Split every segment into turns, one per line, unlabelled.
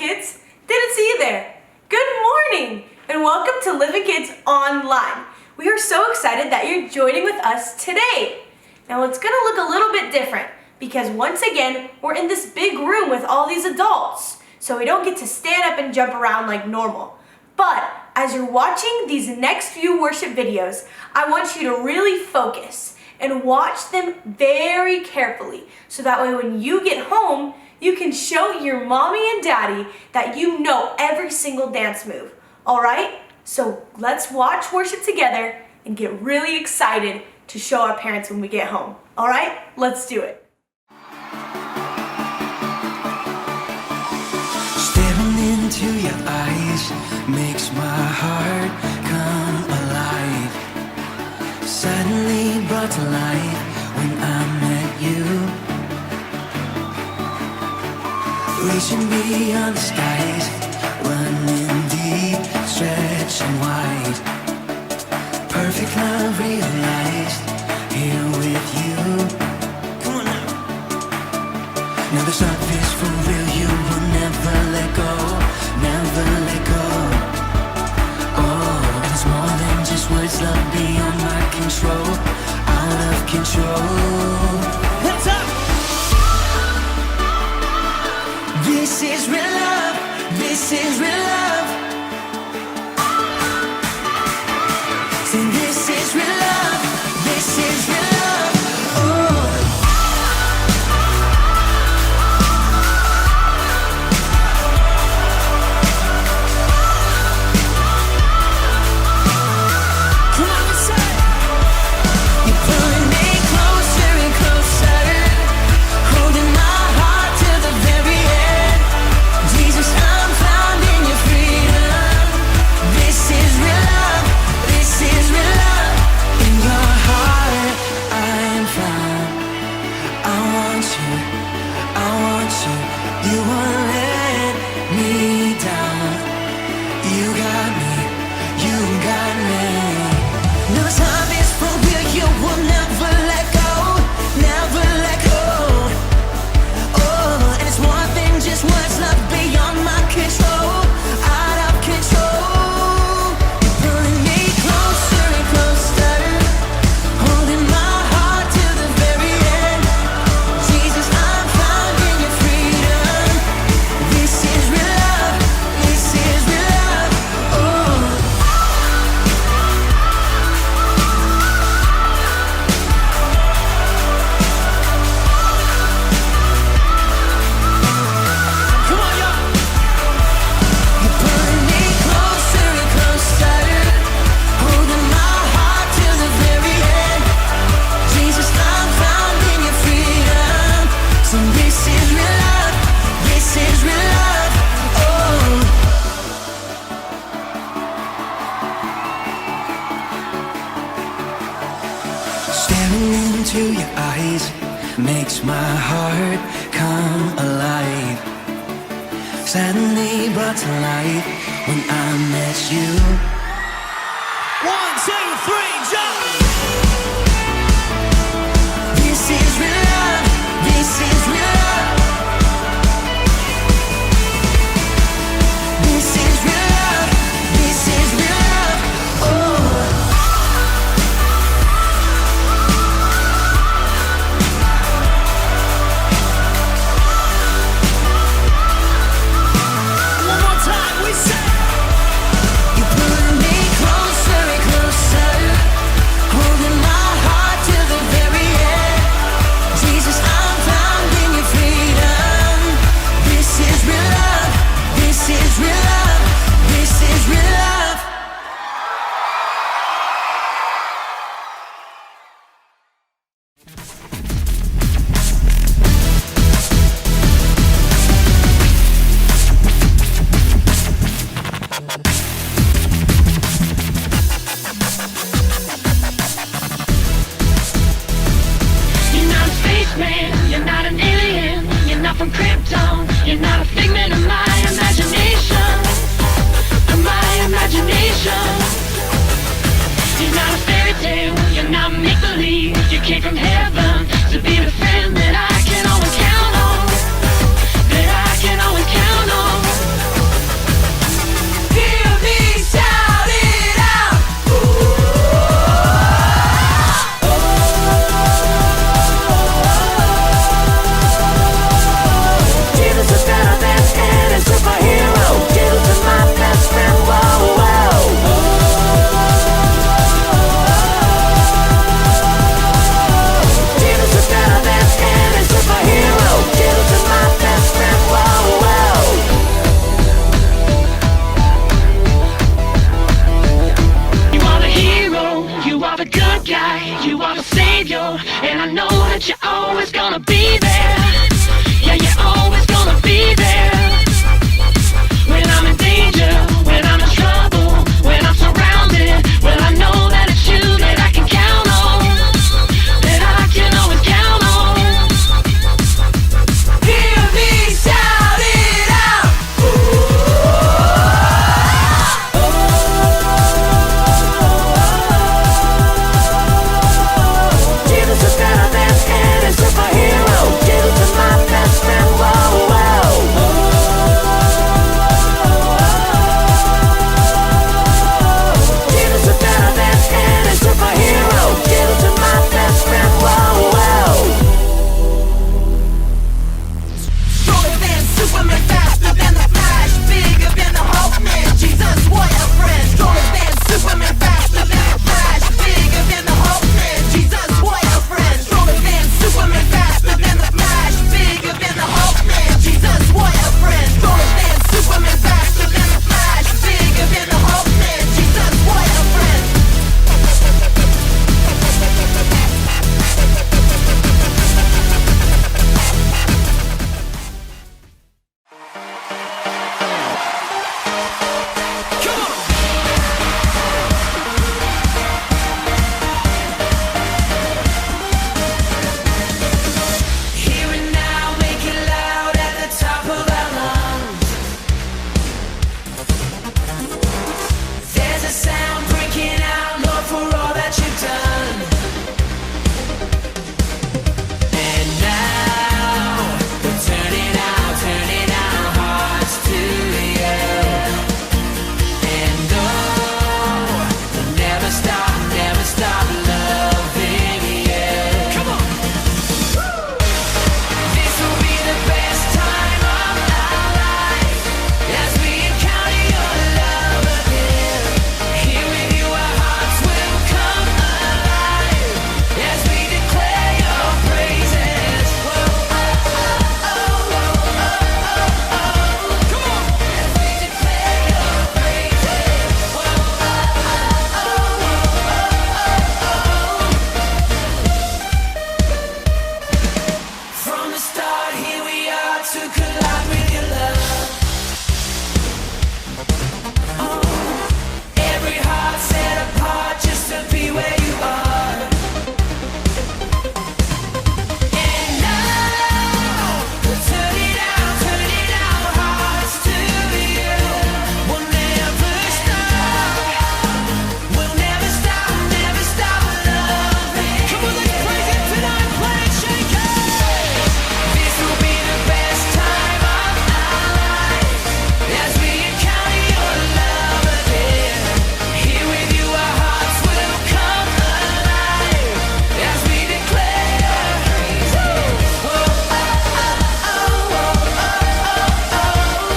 Kids. Didn't see you there. Good morning and welcome to Living Kids Online. We are so excited that you're joining with us today. Now it's gonna look a little bit different because once again, we're in this big room with all these adults. So we don't get to stand up and jump around like normal. But as you're watching these next few worship videos, I want you to really focus and watch them very carefully so that way when you get home, you can show your mommy and daddy that you know every single dance move. All right? So let's watch worship together and get really excited to show our parents when we get home. All right? Let's do it.
Staring into your eyes makes my heart come alive. Suddenly brought to life when I met you. Reaching beyond the skies, running deep, stretching wide. Perfect love realized, here with you. Come on now. Now this love is for real, you will never let go, never let go. Oh, and it's more than just words, love beyond my control, out of control. Hands up! This is real love, this is real love. Say this is real love, this is real love. Come on and say, you're pulling me closer and closer, holding my heart to the very end. Jesus, I'm found in your freedom. This is real love, this is real love. In your heart I am found. I want you, I want you. You won't let me down. You got me, you got me. No time is for real, you will never let go, never let go. Oh, and it's more than just words, love beyond my control, out of control. You're pulling me closer and closer, holding my heart to the very end. Jesus, I'm found in your freedom. This is real love, this is real love. Oh. Come on, y'all. You're pulling me closer and closer, holding my heart to the very end. Jesus, I'm found in your freedom. So this is real love, this is real love. Oh. Staring into your eyes makes my heart come alive. Suddenly brought to life when I met you. 1, 2, 3, jump! This is real love, this is real love. This is real love, this is real love. Oh. One more time, we say, you're pulling me closer and closer, holding my heart to the very end. Jesus, I'm found in your freedom. This is real love, this is real love, this is real love.
You're not a spaceman, you're not an alien, you're not from Krypton, you're not a figment of my imagination, of my imagination. You're not a fairy tale, you're not make-believe, you came from heaven to be the friend that I can always count on, that I can always count on.
Superman faster than the Flash, bigger than the Hulk, man. Jesus, what a friend. Stronger than Superman faster than the Flash, bigger than the Hulk, man. Jesus, what a friend. Stronger than Superman faster than the Flash, bigger than the Hulk, man. Jesus, what a friend. Stronger than Superman faster than the Flash, bigger than the Hulk, man. Jesus, what a friend. Here and now, make it loud at the top of our lungs. There's a sound breaking out, Lord, for all that you've done. And now, we're turning our hearts to you. And oh, we'll never stop loving you. Come on! This will be the best time of our life as we encounter your love again. Here with you, our hearts will come alive as we declare your praises. Whoa, oh, oh, oh, oh, oh, oh. Come on! As we declare your praises. Whoa, oh, oh, oh, oh, oh, oh. From the start, here we are to collide with your love. Oh, every heart set apart just to be where you are. And now, we're turning our hearts to you. We'll never stop. We'll never stop loving. Come on, let's praise Him tonight. Play it, shake it. This will be the best time of our lives as we encounter your love again. Here with you, our hearts will come alive as we declare your praises. Whoa, oh, oh, oh, oh, oh, oh.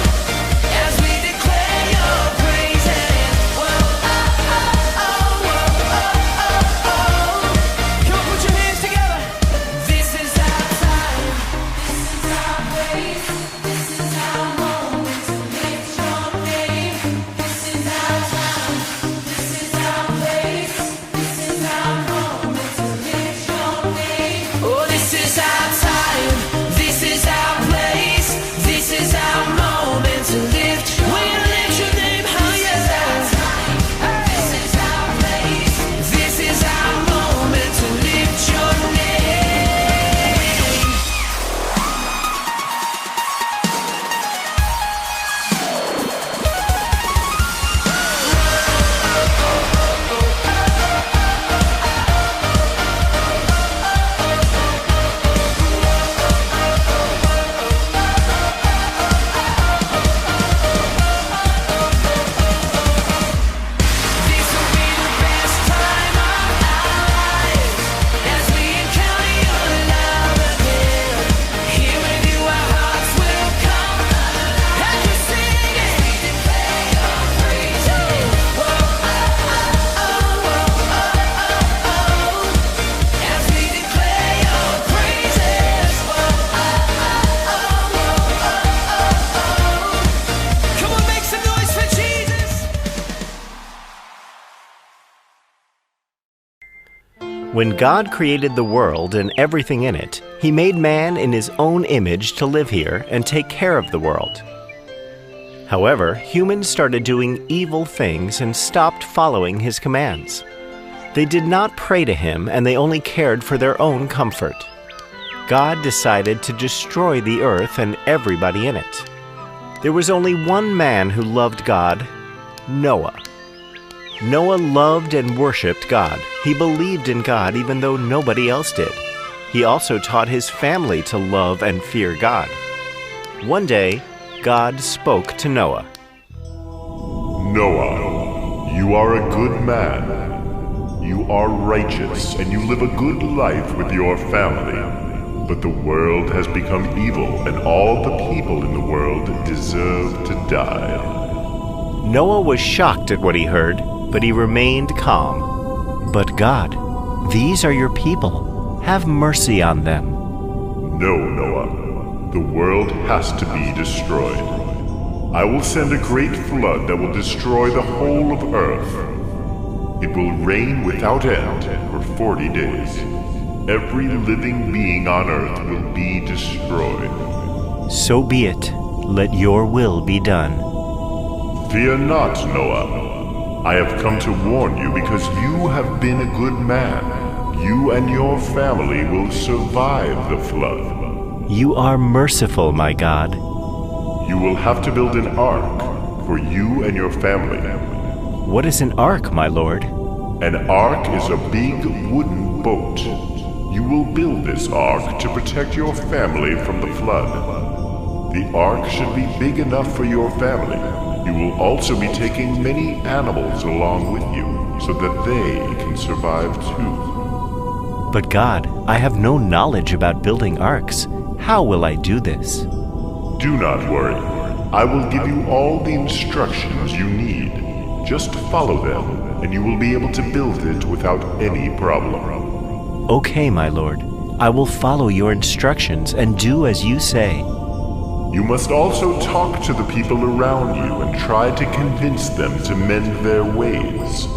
As we declare your praises. Whoa, oh, oh, oh, oh, oh, oh. Come on, put your hands together. This is our time. This is our place. This is our moment to lift your name. This is our time. This is our place. This is our moment to lift your name. Oh, this is our time. This is our place. This is our moment to lift your name. We'll lift your name higher. This is our time. This is our place. This is our moment to lift your name. This will be the best time of our lives as we encounter your love again. Here with you, our hearts will come alive. As we sing it, we declare your praises. Whoa, oh, oh, oh, oh, oh. As we declare your praises. Whoa, oh, oh, oh, oh, oh. Come on, make some noise for Jesus.
When God created the world and everything in it, He made man in His own image to live here and take care of the world. However, humans started doing evil things and stopped following His commands. They did not pray to Him, and they only cared for their own comfort. God decided to destroy the earth and everybody in it. There was only one man who loved God, Noah. Noah loved and worshipped God. He believed in God even though nobody else did. He also taught his family to love and fear God. One day, God spoke to Noah.
Noah, you are a good man. You are righteous and you live a good life with your family. But the world has become evil, and all the people in the world deserve to die.
Noah was shocked at what he heard, but he remained calm. But God, these are your people. Have mercy on them.
No, Noah. The world has to be destroyed. I will send a great flood that will destroy the whole of earth. It will rain without end for 40 days. Every living being on earth will be destroyed.
So be it. Let your will be done.
Fear not, Noah. I have come to warn you because you have been a good man. You and your family will survive the flood.
You are merciful, my God.
You will have to build an ark for you and your family.
What is an ark, my lord?
An ark is a big wooden boat. You will build this ark to protect your family from the flood. The ark should be big enough for your family. You will also be taking many animals along with you so that they can survive too.
But God, I have no knowledge about building arks. How will I do this?
Do not worry. I will give you all the instructions you need. Just follow them, and you will be able to build it without any problem.
Okay, my lord. I will follow your instructions and do as you say.
You must also talk to the people around you and try to convince them to mend their ways.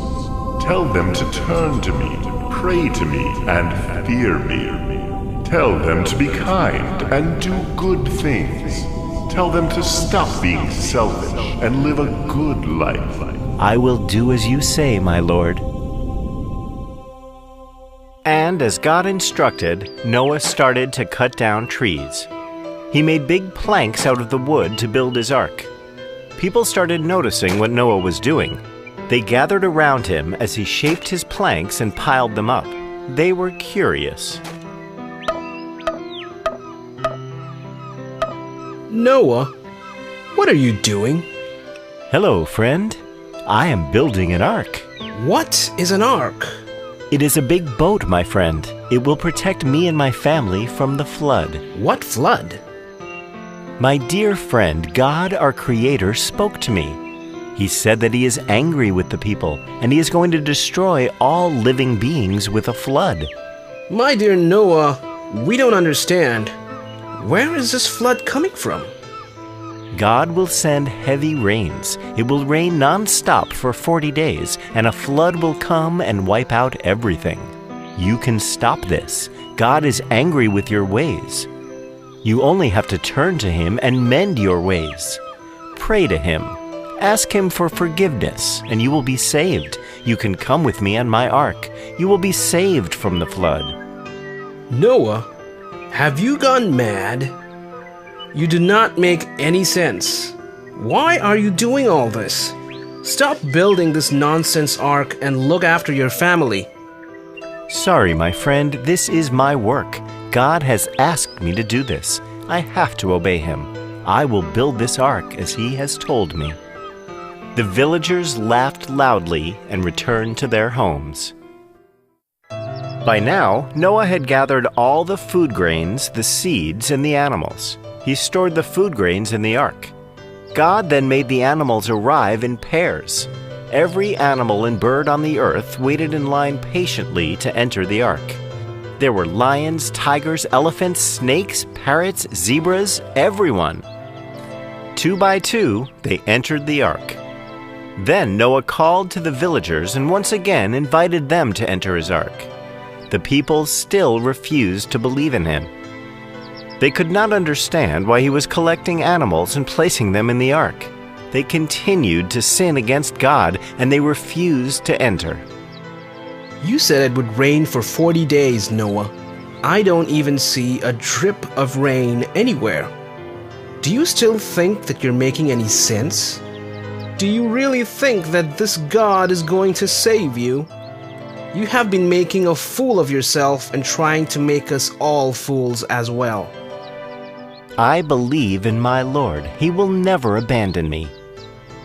Tell them to turn to me, pray to me, and fear me. Tell them to be kind and do good things. Tell them to stop being selfish and live a good life.
I will do as you say, my lord. And as God instructed, Noah started to cut down trees. He made big planks out of the wood to build his ark. People started noticing what Noah was doing. They gathered around him as he shaped his planks and piled them up. They were curious.
Noah, what are you doing?
Hello, friend. I am building an ark.
What is an ark?
It is a big boat, my friend. It will protect me and my family from the flood.
What flood?
My dear friend, God, our Creator, spoke to me. He said that He is angry with the people, and He is going to destroy all living beings with a flood.
My dear Noah, we don't understand. Where is this flood coming from?
God will send heavy rains. It will rain non-stop for 40 days, and a flood will come and wipe out everything. You can stop this. God is angry with your ways. You only have to turn to Him and mend your ways. Pray to Him. Ask Him for forgiveness, and you will be saved. You can come with me on my ark. You will be saved from the flood.
Noah, have you gone mad? You do not make any sense. Why are you doing all this? Stop building this nonsense ark and look after your family.
Sorry, my friend, this is my work. God has asked me to do this. I have to obey Him. I will build this ark as He has told me. The villagers laughed loudly and returned to their homes. By now, Noah had gathered all the food grains, the seeds, and the animals. He stored the food grains in the ark. God then made the animals arrive in pairs. Every animal and bird on the earth waited in line patiently to enter the ark. There were lions, tigers, elephants, snakes, parrots, zebras, everyone. 2 by 2, they entered the ark. Then Noah called to the villagers and once again invited them to enter his ark. The people still refused to believe in him. They could not understand why he was collecting animals and placing them in the ark. They continued to sin against God, and they refused to enter.
You said it would rain for 40 days, Noah. I don't even see a drip of rain anywhere. Do you still think that you're making any sense? Do you really think that this God is going to save you? You have been making a fool of yourself and trying to make us all fools as well.
I believe in my Lord. He will never abandon me.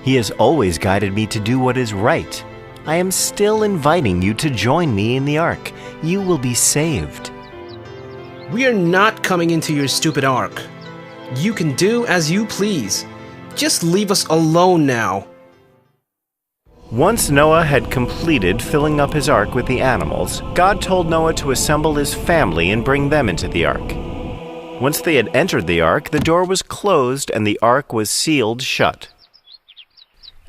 He has always guided me to do what is right. I am still inviting you to join me in the ark. You will be saved.
We are not coming into your stupid ark. You can do as you please. Just leave us alone now.
Once Noah had completed filling up his ark with the animals, God told Noah to assemble his family and bring them into the ark. Once they had entered the ark, the door was closed and the ark was sealed shut.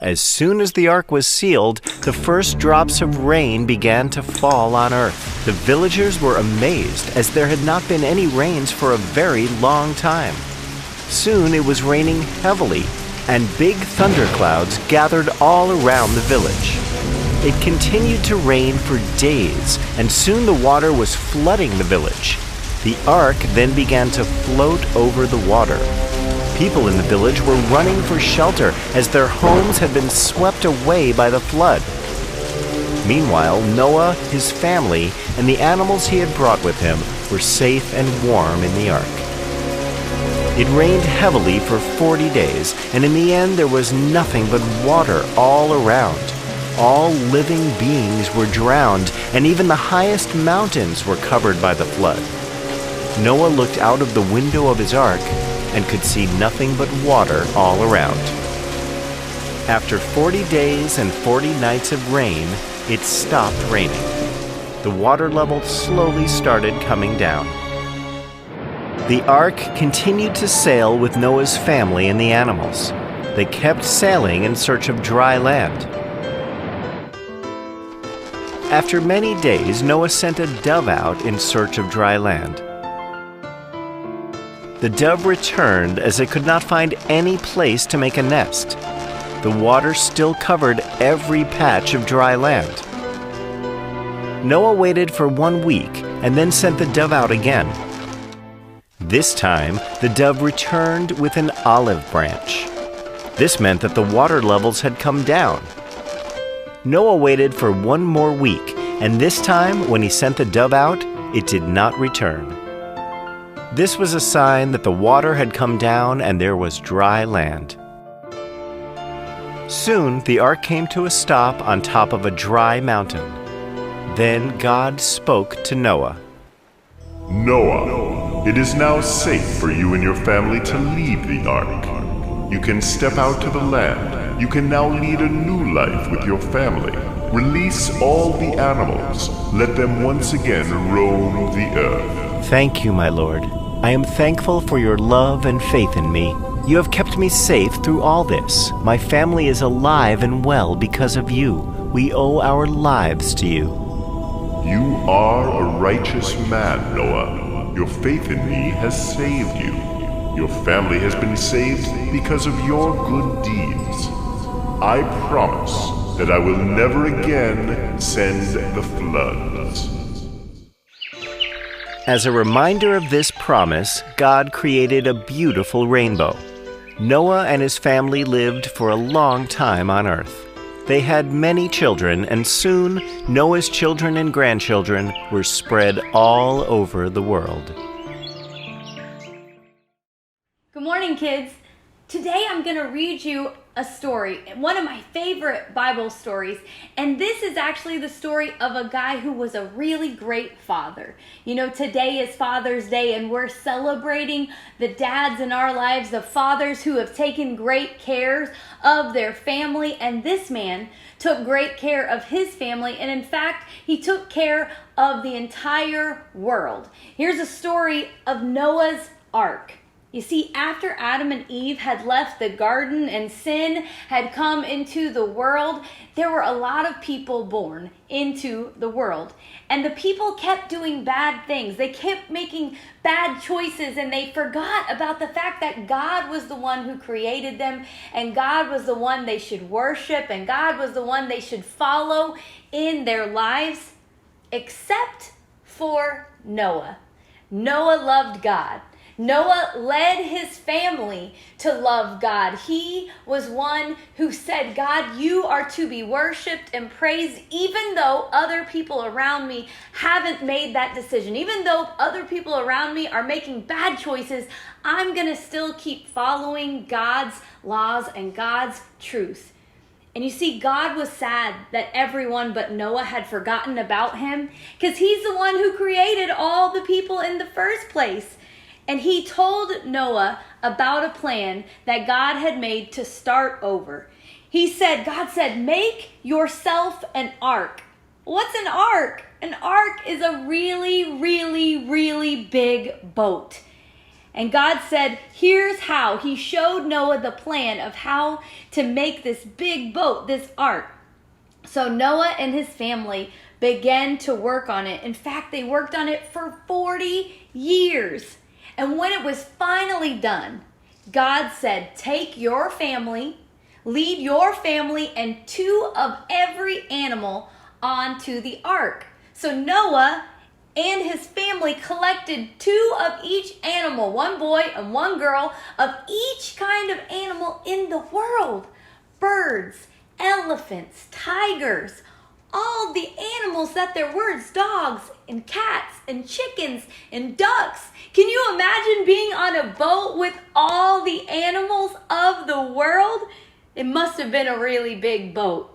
As soon as the ark was sealed, the first drops of rain began to fall on earth. The villagers were amazed, as there had not been any rains for a very long time. Soon it was raining heavily, and big thunderclouds gathered all around the village. It continued to rain for days, and soon the water was flooding the village. The ark then began to float over the water. People in the village were running for shelter as their homes had been swept away by the flood. Meanwhile, Noah, his family, and the animals he had brought with him were safe and warm in the ark. It rained heavily for 40 days, and in the end there was nothing but water all around. All living beings were drowned, and even the highest mountains were covered by the flood. Noah looked out of the window of his ark and could see nothing but water all around. After 40 days and 40 nights of rain, it stopped raining. The water level slowly started coming down. The ark continued to sail with Noah's family and the animals. They kept sailing in search of dry land. After many days, Noah sent a dove out in search of dry land. The dove returned as it could not find any place to make a nest. The water still covered every patch of dry land. Noah waited for 1 week and then sent the dove out again. This time, the dove returned with an olive branch. This meant that the water levels had come down. Noah waited for 1 more week, and this time, when he sent the dove out, it did not return. This was a sign that the water had come down and there was dry land. Soon, the ark came to a stop on top of a dry mountain. Then God spoke to Noah.
Noah, it is now safe for you and your family to leave the ark. You can step out to the land. You can now lead a new life with your family. Release all the animals. Let them once again roam the earth.
Thank you, my Lord. I am thankful for your love and faith in me. You have kept me safe through all this. My family is alive and well because of you. We owe our lives to you.
You are a righteous man, Noah. Your faith in me has saved you. Your family has been saved because of your good deeds. I promise that I will never again send the floods.
As a reminder of this promise, God created a beautiful rainbow. Noah and his family lived for a long time on earth. They had many children, and soon Noah's children and grandchildren were spread all over the world.
Good morning, kids. Today I'm going to read you a story, one of my favorite Bible stories, and this is actually the story of a guy who was a really great father. You know, today is Father's Day, and we're celebrating the dads in our lives, the fathers who have taken great care of their family, and this man took great care of his family, and in fact, he took care of the entire world. Here's a story of Noah's Ark. You see, after Adam and Eve had left the garden and sin had come into the world, there were a lot of people born into the world. And the people kept doing bad things. They kept making bad choices, and they forgot about the fact that God was the one who created them, and God was the one they should worship, and God was the one they should follow in their lives, except for Noah. Noah loved God. Noah led his family to love God. He was one who said, God, you are to be worshiped and praised, even though other people around me haven't made that decision. Even though other people around me are making bad choices, I'm going to still keep following God's laws and God's truth. And you see, God was sad that everyone but Noah had forgotten about him, because he's the one who created all the people in the first place. And he told Noah about a plan that God had made to start over. God said, make yourself an ark. What's an ark? An ark is a really, really, really big boat. And God said, here's how. He showed Noah the plan of how to make this big boat, this ark. So Noah and his family began to work on it. In fact, they worked on it for 40 years. And when it was finally done, God said, take your family, lead your family and 2 of every animal onto the ark. So Noah and his family collected 2 of each animal, 1 boy and 1 girl, of each kind of animal in the world. Birds, elephants, tigers, all the animals that there were, dogs and cats and chickens and ducks. Can you imagine being on a boat with all the animals of the world? It must have been a really big boat.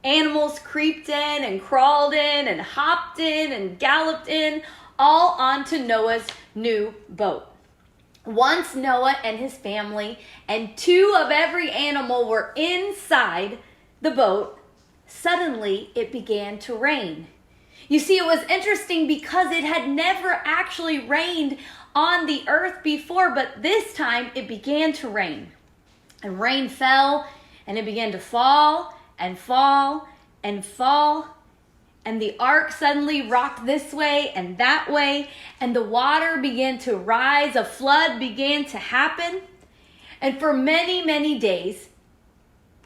Animals creeped in and crawled in and hopped in and galloped in, all onto Noah's new boat. Once Noah and his family and 2 of every animal were inside the boat, suddenly it began to rain. You see, it was interesting because it had never actually rained on the earth before, but this time it began to rain. And rain fell, and it began to fall and fall and fall. And the ark suddenly rocked this way and that way, and the water began to rise. A flood began to happen. And for many, many days,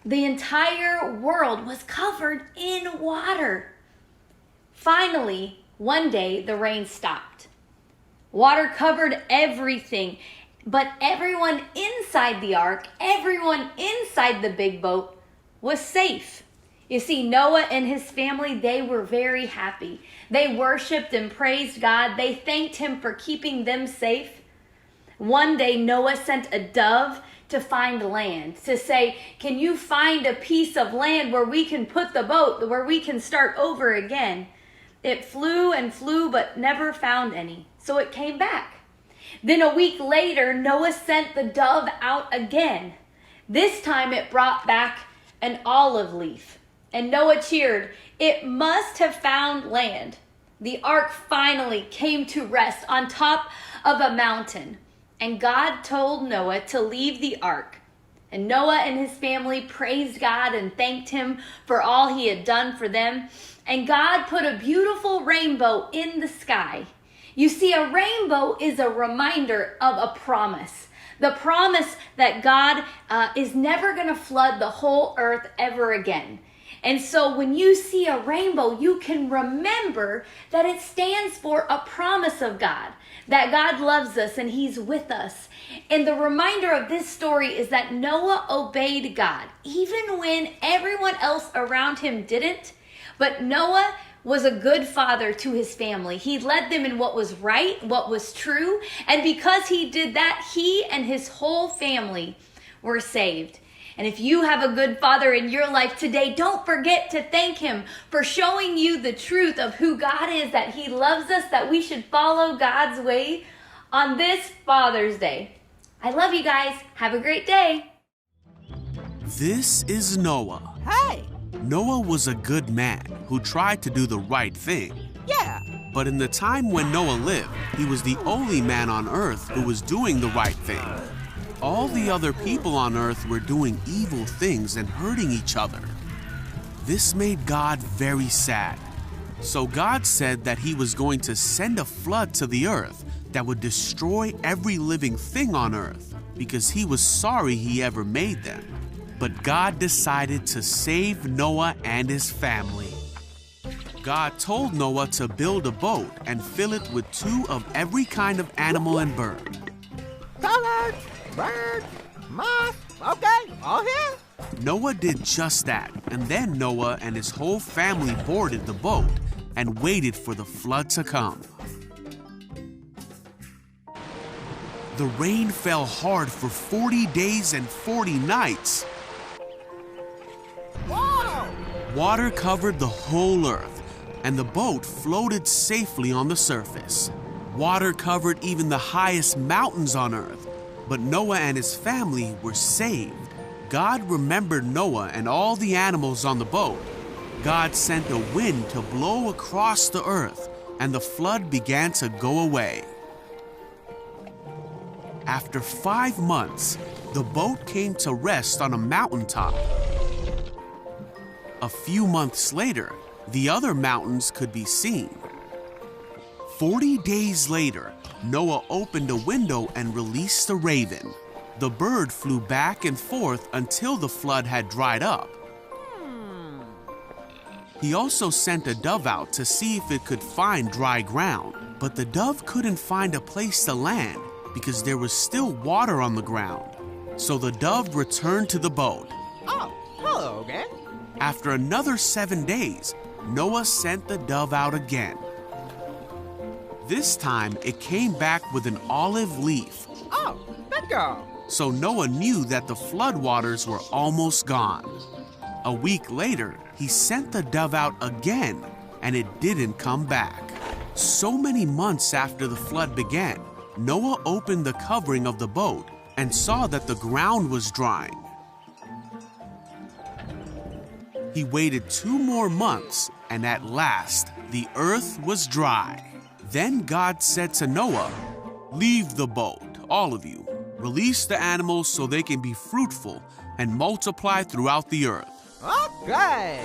the entire world was covered in water. Finally, one day, the rain stopped. Water covered everything, but everyone inside the ark, everyone inside the big boat was safe. You see, Noah and his family, they were very happy. They worshiped and praised God. They thanked him for keeping them safe. One day, Noah sent a dove to find land, to say, can you find a piece of land where we can put the boat, where we can start over again? It flew and flew, but never found any. So it came back. Then a week later, Noah sent the dove out again. This time it brought back an olive leaf. And Noah cheered, it must have found land. The ark finally came to rest on top of a mountain. And God told Noah to leave the ark. And Noah and his family praised God and thanked him for all he had done for them. And God put a beautiful rainbow in the sky. You see, a rainbow is a reminder of a promise. The promise that God is never going to flood the whole earth ever again. And so when you see a rainbow, you can remember that it stands for a promise of God, that God loves us and he's with us. And the reminder of this story is that Noah obeyed God, even when everyone else around him didn't. But Noah was a good father to his family. He led them in what was right, what was true. And because he did that, he and his whole family were saved. And if you have a good father in your life today, don't forget to thank him for showing you the truth of who God is, that he loves us, that we should follow God's way on this Father's Day. I love you guys. Have a great day.
This is Noah.
Hey!
Noah was a good man who tried to do the right thing.
Yeah!
But in the time when Noah lived, he was the only man on earth who was doing the right thing. All the other people on earth were doing evil things and hurting each other. This made God very sad. So God said that he was going to send a flood to the earth that would destroy every living thing on earth because he was sorry he ever made them. But God decided to save Noah and his family. God told Noah to build a boat and fill it with 2 of every kind of animal and bird.
Colors, birds, moss, okay, all here.
Noah did just that, and then Noah and his whole family boarded the boat and waited for the flood to come. The rain fell hard for 40 days and 40 nights. Water covered the whole earth, and the boat floated safely on the surface. Water covered even the highest mountains on earth, but Noah and his family were saved. God remembered Noah and all the animals on the boat. God sent a wind to blow across the earth, and the flood began to go away. After 5 months, the boat came to rest on a mountaintop. A few months later, the other mountains could be seen. 40 days later, Noah opened a window and released a raven. The bird flew back and forth until the flood had dried up. He also sent a dove out to see if it could find dry ground, but the dove couldn't find a place to land because there was still water on the ground. So the dove returned to the boat.
Oh, hello again.
After another 7 days, Noah sent the dove out again. This time, it came back with an olive leaf.
Oh, bingo.
So Noah knew that the floodwaters were almost gone. A week later, he sent the dove out again, and it didn't come back. So many months after the flood began, Noah opened the covering of the boat and saw that the ground was drying. He waited 2 more months, and at last, the earth was dry. Then God said to Noah, "Leave the boat, all of you. Release the animals so they can be fruitful and multiply throughout the earth."
Okay.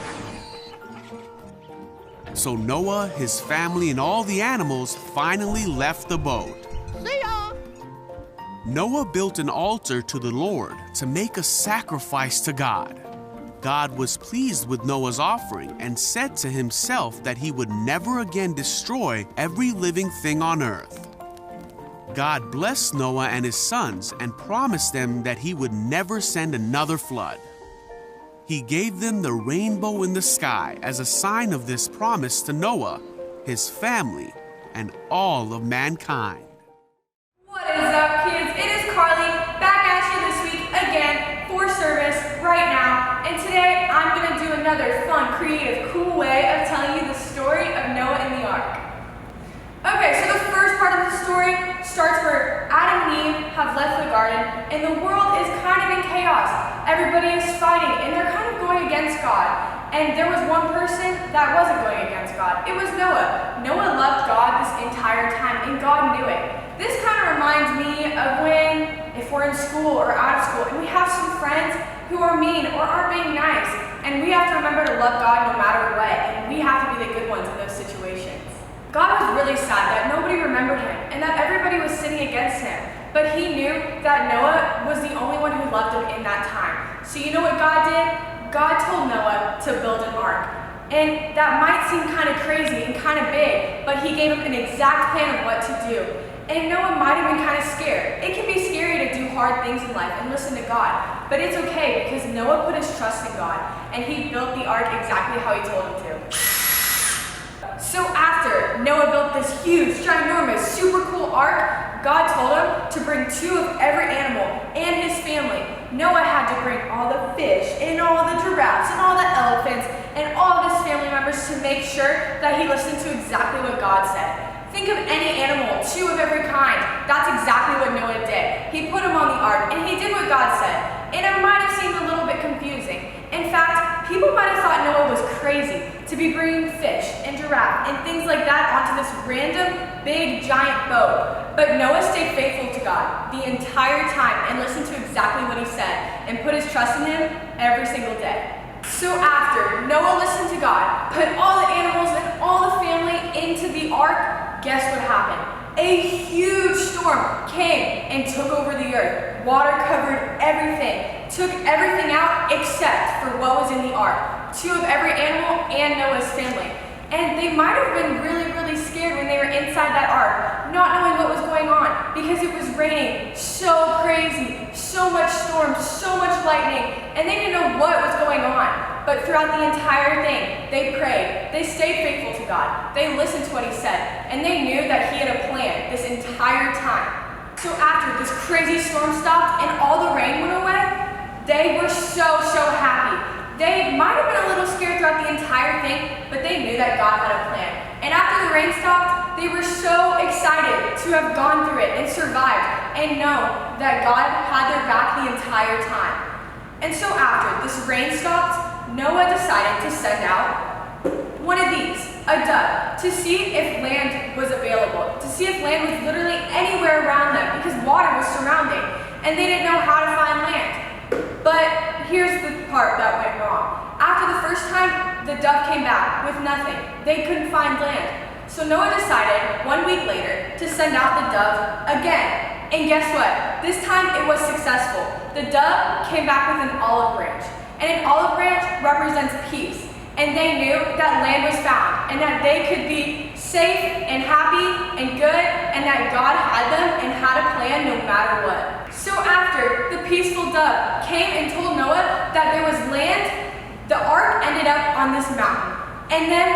So Noah, his family, and all the animals finally left the boat.
See ya.
Noah built an altar to the Lord to make a sacrifice to God. God was pleased with Noah's offering and said to himself that he would never again destroy every living thing on earth. God blessed Noah and his sons and promised them that he would never send another flood. He gave them the rainbow in the sky as a sign of this promise to Noah, his family, and all of mankind.
What is up, kids? It is Carly back at you this week again for service right now. And today I'm going to do another fun, creative, cool way of telling you the story of Noah and the Ark. Okay, so the first part of the story starts where Adam and Eve have left the garden and the world is kind of in chaos. Everybody is fighting and they're kind of going against God. And there was one person that wasn't going against God. It was Noah. Noah loved God this entire time and God knew it. This kind of reminds me of when, if we're in school or out of school and we have some friends who are mean or aren't being nice, and we have to remember to love God no matter what, and we have to be the good ones in those situations. God was really sad that nobody remembered him and that everybody was sinning against him, but he knew that Noah was the only one who loved him in that time. So you know what God did? God told Noah to build an ark. And that might seem kind of crazy and kind of big, but he gave him an exact plan of what to do. And Noah might have been kind of scared. It can be scary to do hard things in life and listen to God, but it's okay because Noah put his trust in God and he built the ark exactly how he told him to. So after Noah built this huge, ginormous, super cool ark, God told him to bring 2 of every animal and his family. Noah had to bring all the fish and all the giraffes and all the elephants and all of his family members to make sure that he listened to exactly what God said. Think of any animal, 2 of every kind. That's exactly what Noah did. He put them on the ark and he did what God said. And it might have seemed a little bit confusing. In fact, people might have thought Noah was crazy to be bringing fish and giraffe and things like that onto this random, big, giant boat. But Noah stayed faithful to God the entire time and listened to exactly what he said and put his trust in him every single day. So after Noah listened to God, put all the animals and all the family into the ark, guess what happened? A huge storm came and took over the earth. Water covered everything, took everything out except for what was in the ark. 2 of every animal and Noah's family. And they might have been really, really scared when they were inside that ark, not knowing what was going on because it was raining so crazy, so much storm, so much lightning, and they didn't know what was going on. But throughout the entire thing, they prayed, they stayed faithful to God, they listened to what he said, and they knew that he had a plan this entire time. So after this crazy storm stopped and all the rain went away, they were so happy. They might have been a little scared throughout the the entire thing, but they knew that God had a plan. And after the rain stopped, they were so excited to have gone through it and survived and know that God had their back the entire time. And so after this rain stopped, Noah decided to send out one of these, a dove, to see if land was available, to see if land was literally anywhere around them because water was surrounding and they didn't know how to find land. But here's the part that went wrong. After the first time, the dove came back with nothing. They couldn't find land. So Noah decided 1 week later to send out the dove again. And guess what? This time it was successful. The dove came back with an olive branch. And an olive branch represents peace. And they knew that land was found and that they could be safe and happy and good and that God had them and had a plan no matter what. So after the peaceful dove came and told Noah that there was land, the ark ended up on this mountain. And then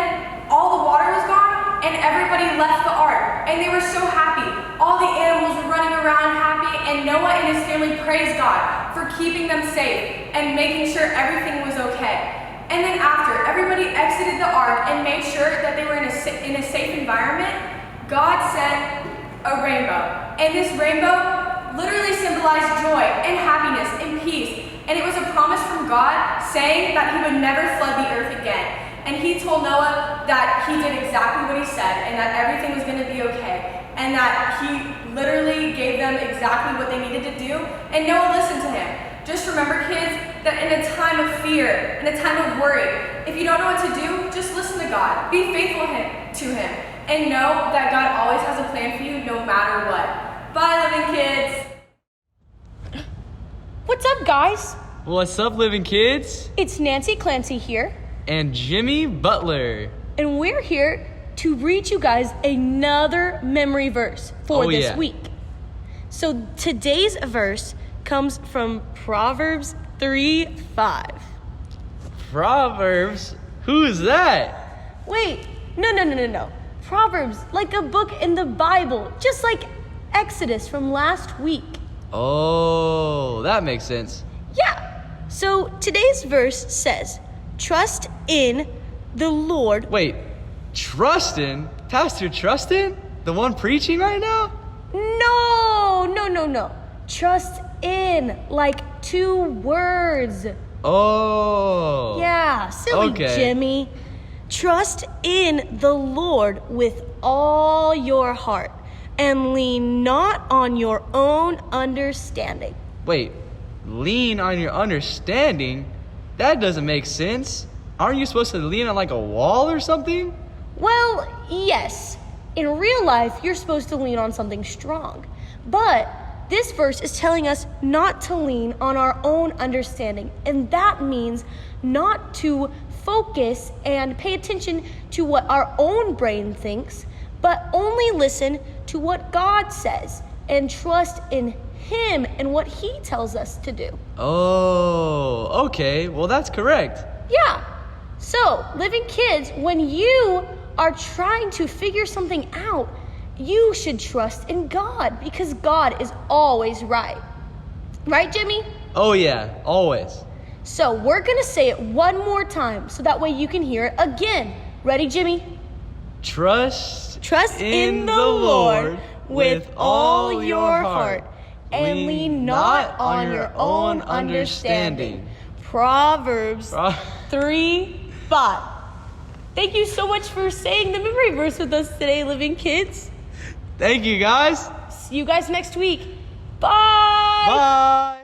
all the water was gone and everybody left the ark. And they were so happy. All the animals were running around happy and Noah and his family praised God for keeping them safe and making sure everything was okay. And then after everybody exited the ark and made sure that they were in a safe environment, God sent a rainbow. And this rainbow literally symbolized joy and happiness and peace. And it was a promise from God saying that he would never flood the earth again. And he told Noah that he did exactly what he said and that everything was going to be okay. And that he literally gave them exactly what they needed to do. And Noah listened to him. Just remember, kids, that in a time of fear, in a time of worry, if you don't know what to do, just listen to God. Be faithful to him. And know that God always has a plan for you no matter what. Bye, living kids.
What's up, guys?
What's up, living kids?
It's Nancy Clancy here.
And Jimmy Butler.
And we're here to read you guys another memory verse for this week. So today's verse comes from Proverbs 3:5.
Proverbs? Who is that?
Wait, no. Proverbs, like a book in the Bible, just like Exodus from last week.
Oh, that makes sense.
Yeah. So today's verse says, trust in the Lord.
Wait, Trustin? Pastor Trustin? The one preaching right now?
No. Trust in, like 2 words.
Oh.
Yeah, silly Jimmy. Trust in the Lord with all your heart and lean not on your own understanding.
Wait, lean on your understanding? That doesn't make sense. Aren't you supposed to lean on like a wall or something?
Well, yes. In real life, you're supposed to lean on something strong. But this verse is telling us not to lean on our own understanding. And that means not to focus and pay attention to what our own brain thinks, but only listen to what God says and trust in Him and what He tells us to do.
Oh, okay. Well, that's correct.
Yeah. So, living kids, when you are trying to figure something out, you should trust in God because God is always right. Right, Jimmy?
Oh, yeah, always.
So we're going to say it one more time so that way you can hear it again. Ready, Jimmy?
Trust
in the Lord with all your heart and lean not on your own understanding. Proverbs 3:5. Thank you so much for saying the memory verse with us today, living kids.
Thank you, guys.
See you guys next week. Bye.
Bye.